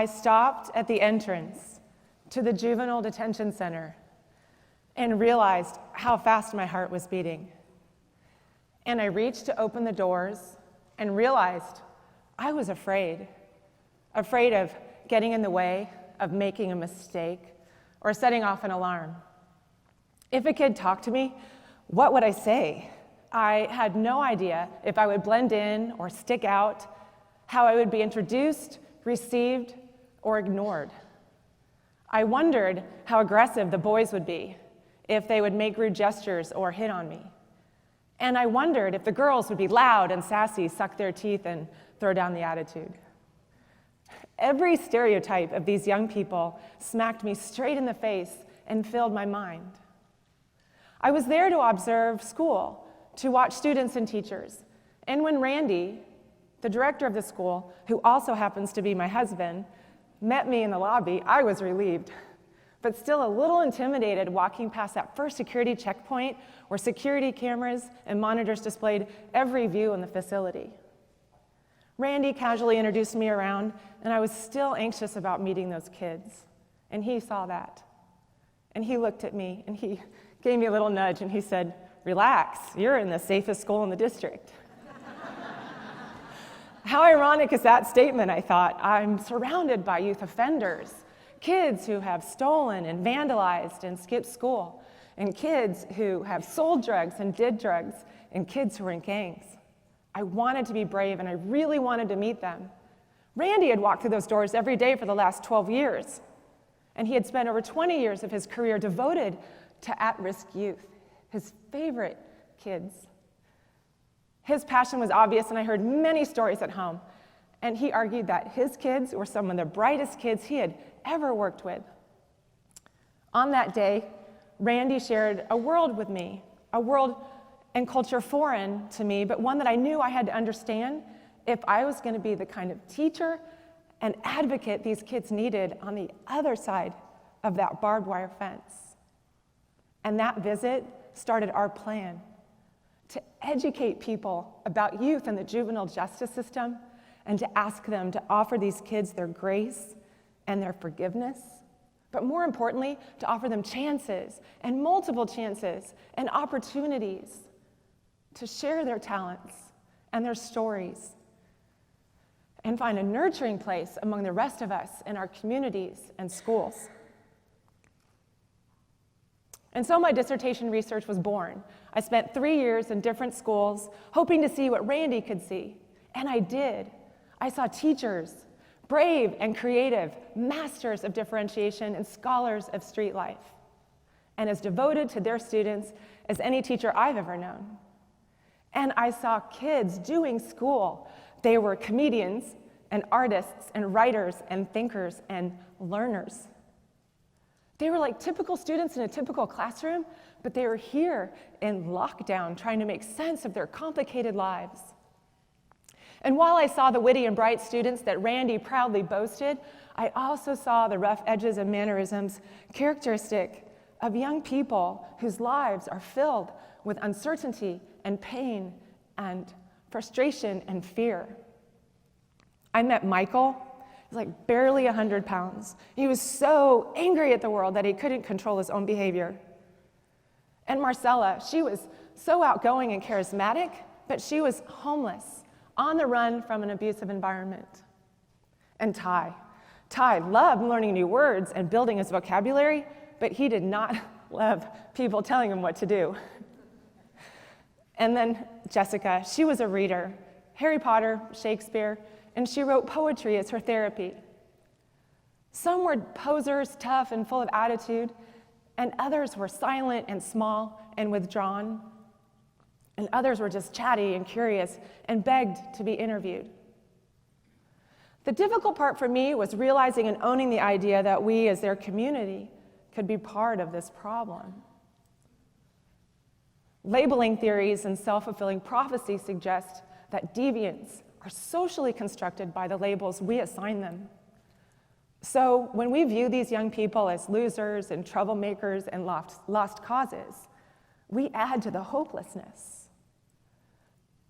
I stopped at the entrance to the juvenile detention center and realized how fast my heart was beating. And I reached to open the doors and realized I was afraid of getting in the way, of making a mistake, or setting off an alarm. If a kid talked to me, what would I say? I had no idea if I would blend in or stick out, how I would be introduced, received, or ignored. I wondered how aggressive the boys would be, if they would make rude gestures or hit on me. And I wondered if the girls would be loud and sassy, suck their teeth, and throw down the attitude. Every stereotype of these young people smacked me straight in the face and filled my mind. I was there to observe school, to watch students and teachers. And when Randy, the director of the school, who also happens to be my husband, met me in the lobby, I was relieved, but still a little intimidated walking past that first security checkpoint where security cameras and monitors displayed every view in the facility. Randy casually introduced me around, and I was still anxious about meeting those kids. And he saw that. And he looked at me, and he gave me a little nudge, and he said, "Relax, you're in the safest school in the district." How ironic is that statement, I thought. I'm surrounded by youth offenders, kids who have stolen and vandalized and skipped school, and kids who have sold drugs and did drugs, and kids who are in gangs. I wanted to be brave, and I really wanted to meet them. Randy had walked through those doors every day for the last 12 years, and he had spent over 20 years of his career devoted to at-risk youth, his favorite kids. His passion was obvious, and I heard many stories at home, and he argued that his kids were some of the brightest kids he had ever worked with. On that day, Randy shared a world with me, a world and culture foreign to me, but one that I knew I had to understand if I was going to be the kind of teacher and advocate these kids needed on the other side of that barbed wire fence. And that visit started our plan to educate people about youth and the juvenile justice system, and to ask them to offer these kids their grace and their forgiveness, but more importantly, to offer them chances and multiple chances and opportunities to share their talents and their stories and find a nurturing place among the rest of us in our communities and schools. And so my dissertation research was born. I spent 3 years in different schools, hoping to see what Randy could see. And I did. I saw teachers, brave and creative, masters of differentiation and scholars of street life, and as devoted to their students as any teacher I've ever known. And I saw kids doing school. They were comedians and artists and writers and thinkers and learners. They were like typical students in a typical classroom, but they were here in lockdown trying to make sense of their complicated lives. And while I saw the witty and bright students that Randy proudly boasted, I also saw the rough edges and mannerisms characteristic of young people whose lives are filled with uncertainty and pain and frustration and fear. I met Michael. He was like barely 100 pounds. He was so angry at the world that he couldn't control his own behavior. And Marcella, she was so outgoing and charismatic, but she was homeless, on the run from an abusive environment. And Ty loved learning new words and building his vocabulary, but he did not love people telling him what to do. And then Jessica, she was a reader, Harry Potter, Shakespeare, and she wrote poetry as her therapy. Some were posers, tough and full of attitude, and others were silent and small and withdrawn, and others were just chatty and curious and begged to be interviewed. The difficult part for me was realizing and owning the idea that we, as their community, could be part of this problem. Labeling theories and self-fulfilling prophecy suggest that deviants are socially constructed by the labels we assign them. So when we view these young people as losers and troublemakers and lost causes, we add to the hopelessness.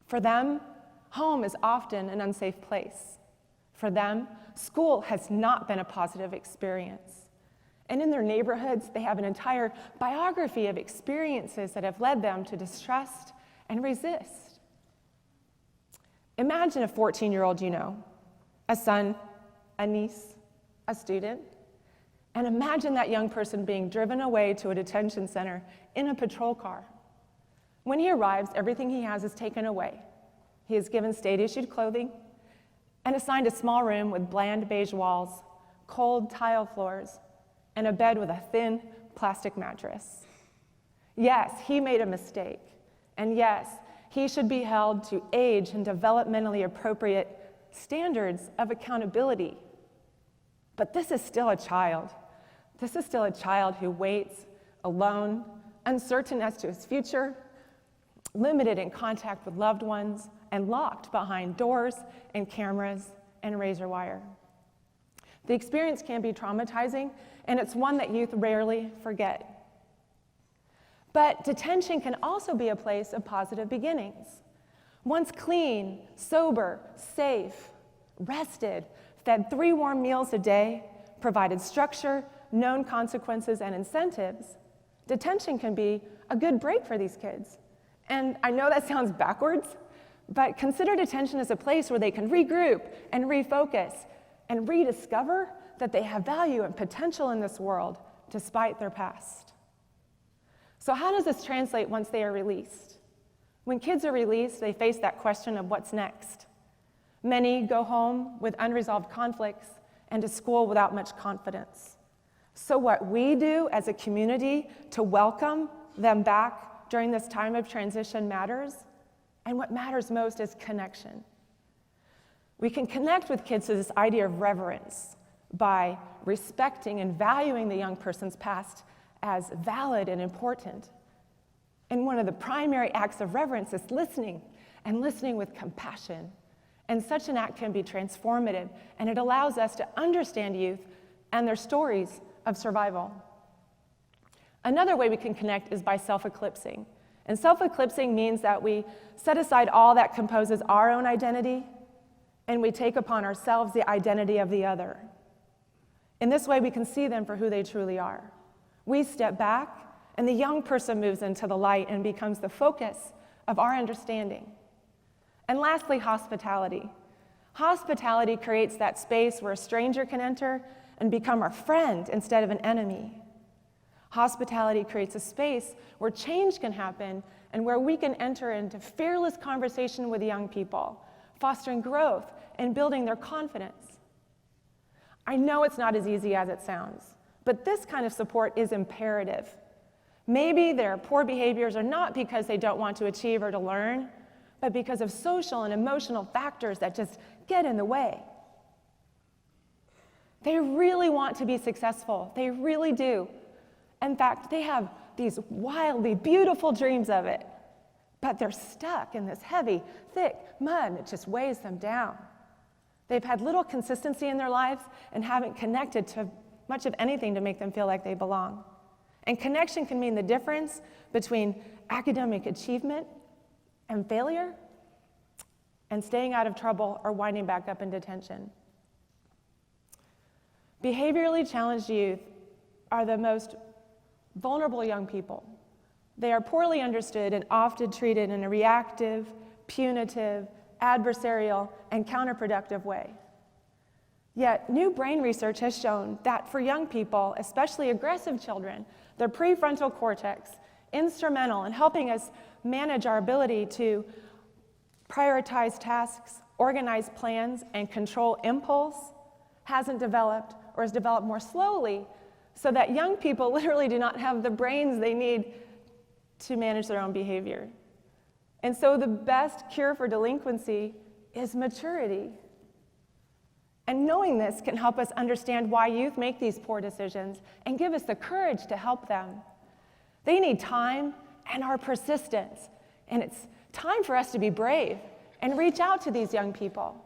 For them, home is often an unsafe place. For them, school has not been a positive experience. And in their neighborhoods, they have an entire biography of experiences that have led them to distrust and resist. Imagine a 14-year-old you know, a son, a niece, a student, and imagine that young person being driven away to a detention center in a patrol car. When he arrives, everything he has is taken away. He is given state-issued clothing and assigned a small room with bland beige walls, cold tile floors, and a bed with a thin plastic mattress. Yes, he made a mistake. And yes, he should be held to age and developmentally appropriate standards of accountability. But this is still a child. This is still a child who waits alone, uncertain as to his future, limited in contact with loved ones, and locked behind doors and cameras and razor wire. The experience can be traumatizing, and it's one that youth rarely forget. But detention can also be a place of positive beginnings. Once clean, sober, safe, rested, fed 3 warm meals a day, provided structure, known consequences, and incentives, detention can be a good break for these kids. And I know that sounds backwards, but consider detention as a place where they can regroup and refocus and rediscover that they have value and potential in this world despite their past. So how does this translate once they are released? When kids are released, they face that question of what's next. Many go home with unresolved conflicts and to school without much confidence. So what we do as a community to welcome them back during this time of transition matters, and what matters most is connection. We can connect with kids to this idea of reverence by respecting and valuing the young person's past as valid and important. And one of the primary acts of reverence is listening, and listening with compassion. And such an act can be transformative, and it allows us to understand youth and their stories of survival. Another way we can connect is by self-eclipsing. And self-eclipsing means that we set aside all that composes our own identity, and we take upon ourselves the identity of the other. In this way, we can see them for who they truly are. We step back, and the young person moves into the light and becomes the focus of our understanding. And lastly, hospitality. Hospitality creates that space where a stranger can enter and become our friend instead of an enemy. Hospitality creates a space where change can happen and where we can enter into fearless conversation with young people, fostering growth and building their confidence. I know it's not as easy as it sounds, but this kind of support is imperative. Maybe their poor behaviors are not because they don't want to achieve or to learn, but because of social and emotional factors that just get in the way. They really want to be successful. They really do. In fact, they have these wildly beautiful dreams of it, but they're stuck in this heavy, thick mud that just weighs them down. They've had little consistency in their lives and haven't connected to much of anything to make them feel like they belong. And connection can mean the difference between academic achievement and failure, and staying out of trouble or winding back up in detention. Behaviorally challenged youth are the most vulnerable young people. They are poorly understood and often treated in a reactive, punitive, adversarial, and counterproductive way. Yet, new brain research has shown that for young people, especially aggressive children, their prefrontal cortex, instrumental in helping us manage our ability to prioritize tasks, organize plans, and control impulse, hasn't developed or has developed more slowly, so that young people literally do not have the brains they need to manage their own behavior. And so the best cure for delinquency is maturity. And knowing this can help us understand why youth make these poor decisions and give us the courage to help them. They need time and our persistence. And it's time for us to be brave and reach out to these young people.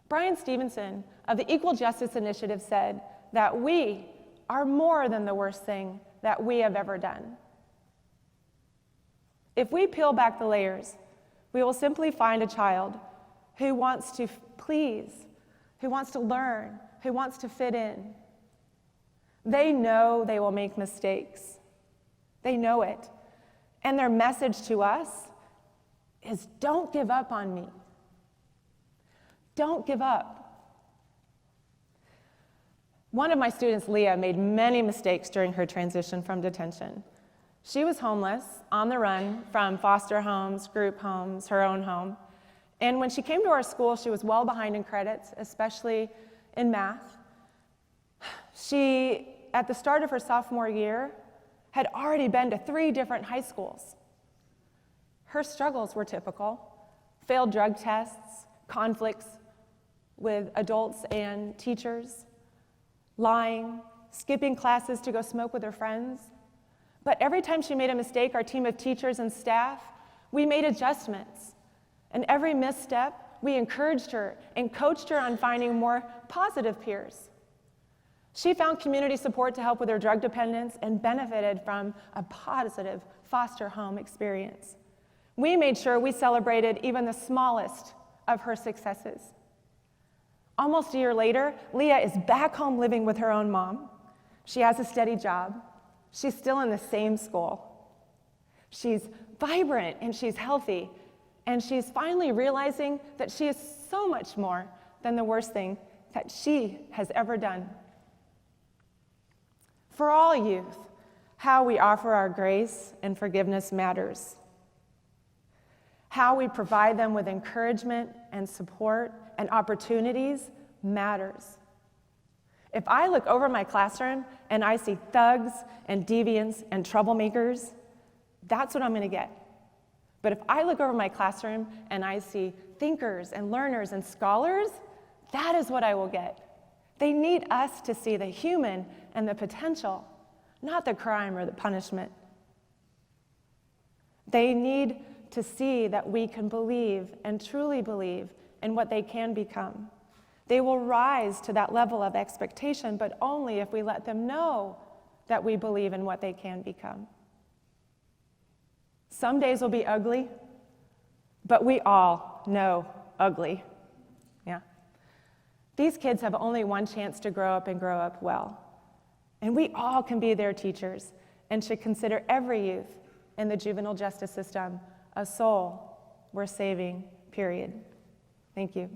Brian Stevenson of the Equal Justice Initiative said that we are more than the worst thing that we have ever done. If we peel back the layers, we will simply find a child who wants to please, who wants to learn, who wants to fit in. They know they will make mistakes. They know it. And their message to us is, don't give up on me. Don't give up. One of my students, Leah, made many mistakes during her transition from detention. She was homeless, on the run from foster homes, group homes, her own home. And when she came to our school, she was well behind in credits, especially in math. She, at the start of her sophomore year, had already been to 3 different high schools. Her struggles were typical: failed drug tests, conflicts with adults and teachers, lying, skipping classes to go smoke with her friends. But every time she made a mistake, our team of teachers and staff, we made adjustments. And every misstep, we encouraged her and coached her on finding more positive peers. She found community support to help with her drug dependence and benefited from a positive foster home experience. We made sure we celebrated even the smallest of her successes. Almost a year later, Leah is back home living with her own mom. She has a steady job. She's still in the same school. She's vibrant and she's healthy, and she's finally realizing that she is so much more than the worst thing that she has ever done. For all youth, how we offer our grace and forgiveness matters. How we provide them with encouragement and support and opportunities matters. If I look over my classroom and I see thugs and deviants and troublemakers, that's what I'm going to get. But if I look over my classroom and I see thinkers and learners and scholars, that is what I will get. They need us to see the human and the potential, not the crime or the punishment. They need to see that we can believe and truly believe in what they can become. They will rise to that level of expectation, but only if we let them know that we believe in what they can become. Some days will be ugly, but we all know ugly. Yeah. These kids have only one chance to grow up and grow up well. And we all can be their teachers and should consider every youth in the juvenile justice system a soul worth saving, period. Thank you.